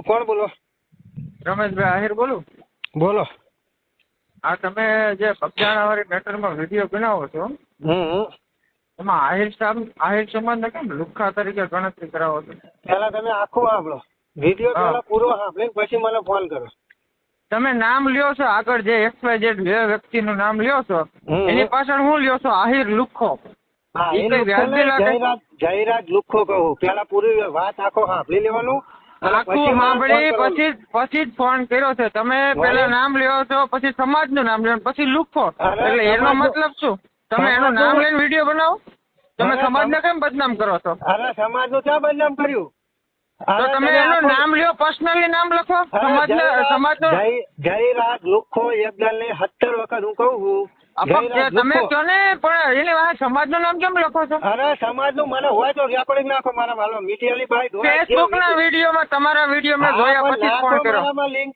કોણ બોલો? રમેશભાઈ આહિર બોલું. બોલો. આ તમે જે પગજાણા વાળી મેટરમાં વિડીયો બનાવો છો એમાં આહિર સમાજને કેમ લુખ્ખા તરીકે ગણતરી કરાવો છો? પેલા તમે આખું સાંભળો વિડીયો, પેલા પૂરો સાંભળીને પછી મને ફોન કરો. તમે નામ લ્યો છો આગળ જે XYZ વ્યક્તિનું નામ લ્યો છો એની પાછળ હું લ્યો છો આહિર લુખ્ખો. હા, એ કઈ વ્યાજબી લાગે? જયરાજ લુખ્ખો કહું. પેલા પૂરી વાત આખો સાંભળી લેવાનું. આખું સાંભળી પછી જ ફોન કર્યો છે તમે. પેલા નામ લ્યો છો, પછી સમાજનું નામ લ્યો, પછી લુખ્ખો. એટલે એનો મતલબ શું? તમે એનું નામ લઈને વિડીયો બનાવો? તમે સમાજને કેમ બદનામ કરો છો? અરે સમાજનું ક્યાં બદનામ કર્યું? તો તમે એનું નામ લ્યો, પર્સનલી નામ લખો. સમાજનું જયરાજ લુખ્ખો એકદમ 17 વખત હું કહું છું. તમે કહો ને, પણ એની વાત સમાજનું નામ કેમ લખો છો? અરે સમાજનું મને હોય તો રેકોર્ડિંગ નાખો મારા વાલો મીડિયાની ભાઈ. ફેસબુકના વિડીયોમાં તમારા વિડીયો મેં જોયા પછી ફોન કર્યો. લિંક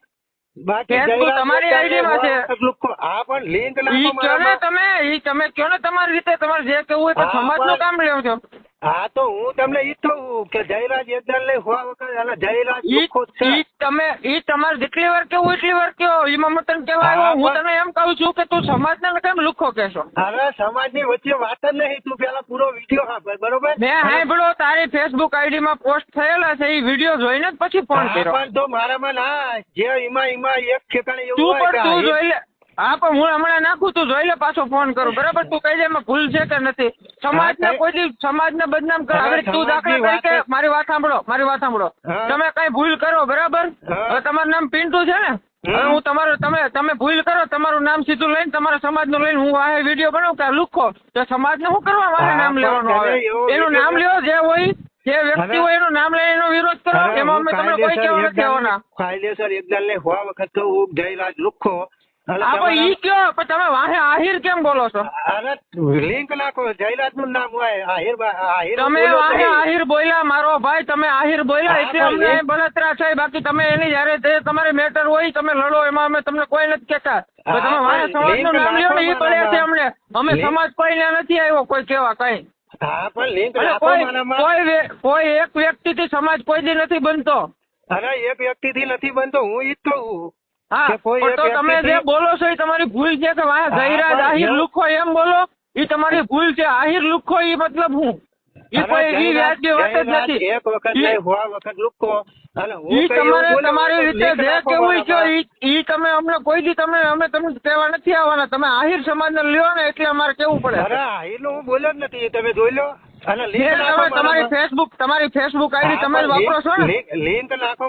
ફેસબુક તમારી આઈડીમાં છે. હા, પણ લિંક ઈ કહો ને તમે કહો ને તમારી રીતે. તમારે જે કહેવું હોય તો સમાજનું કામ લ્યો છો. હા, તો હું તમને ઈ કહું કે જયરાજ એકદમ લઈ હોવા વખત અને જયરાજ લુખ્ખો છે. ઈ તમારે જેટલી વાર કેવું એટલી વાર કહો. એમાં હું તને કહેવા આવ્યો, હું તને એમ કહું છું કે તું સમાજને કેમ લુખ્ખો કહેશો? અરે સમાજની વચ્ચે વાત જ નહીં. તું પેલા પૂરો વિડીયો સાંભળ, બરોબર? મેં સાંભળો તારી ફેસબુક આઈડીમાં પોસ્ટ થયેલા છે એ વિડીયો જોઈને જ પછી ફોન કર્યો. પણ તો મારામાં ના જે એમાં એક ઠેકાણે એવું તું હોય પણ તું જોઈ લે. હા, પણ હું હમણાં નાખું, તું જોઈ લે, પાછો ફોન કરું, બરાબર? તું કહી દે એમાં ભૂલ છે કે નથી. સમાજને બદનામ કર. હવે તું દાખલા તરીકે મારી વાત સાંભળો. તમે કઈ ભૂલ કરો, બરાબર? હવે તમારું નામ પિન્ટુ છે ને? હવે હું તમે ભૂલ કરો, તમારું નામ સીધું લઈને તમારા સમાજનું લઈને હું આ વિડીયો બનાવું કે લુખ્ખો, તો સમાજને શું કરવા મારે નામ લેવાનું આવે? એનું નામ લ્યો, જે હોય જે વ્યક્તિ હોય એનું નામ લઈને એનો વિરોધ કરો. એમાં અમે તમને કોઈ કહેવા નથી આવવાના. કાયદેસર એકદમ લઈ હોવા વખત કહું જયરાજ લુખ્ખો. ઈ કયો, પણ તમે વાહે આહિર કેમ બોલો છો? અરે લિંક નાખો, જયરાજ નું નામ હોય આહિર. તમે વાહે આહિર બોલ્યા મારો ભાઈ, તમે આહિર બોલ્યા એટલે અમને બળતરા છે. બાકી તમે એની જયારે તમારે મેટર હોય તમે લડો, એમાં અમે તમને કોઈ નથી કહેતા. તમે વાહે સમાજનું નામ લ્યો ને એ પડે છે અમને. અમે સમાજ કોઈને નથી આવ્યો કોઈ કેવા કઈ. હા, પણ લિંક નાખો. કોઈ એક વ્યક્તિ થી સમાજ કોઈ દી નથી બનતો. અરે એક વ્યક્તિ થી નથી બનતો, હું ઈ જ કહું. હા, તો તમે જે બોલો છો એ તમારી ભૂલ છે કે વાહ જયરાજ આહિર લુખ્ખો એમ બોલો, એ તમારી ભૂલ છે. આહિર લુખ્ખો એ મતલબ હું ઈ કોઈ ઈ વ્યાજબી વાત જ નથી. એક વખત નહીં હોવા વખત લુખ્ખો. ઈ તમારી રીતે જે કેવું છે ઈ તમે અમને કોઈ દી અમે તમને કહેવા નથી આવવાના. તમે આહિર સમાજને લ્યો ને એટલે અમારે કેવું પડે. અરે આહિર નું હું બોલ્યો જ નથી, તમે જોઈ લો. અને તમારી ફેસબુક આઈડી તમે વાપરો છો ને? લિંક નાખો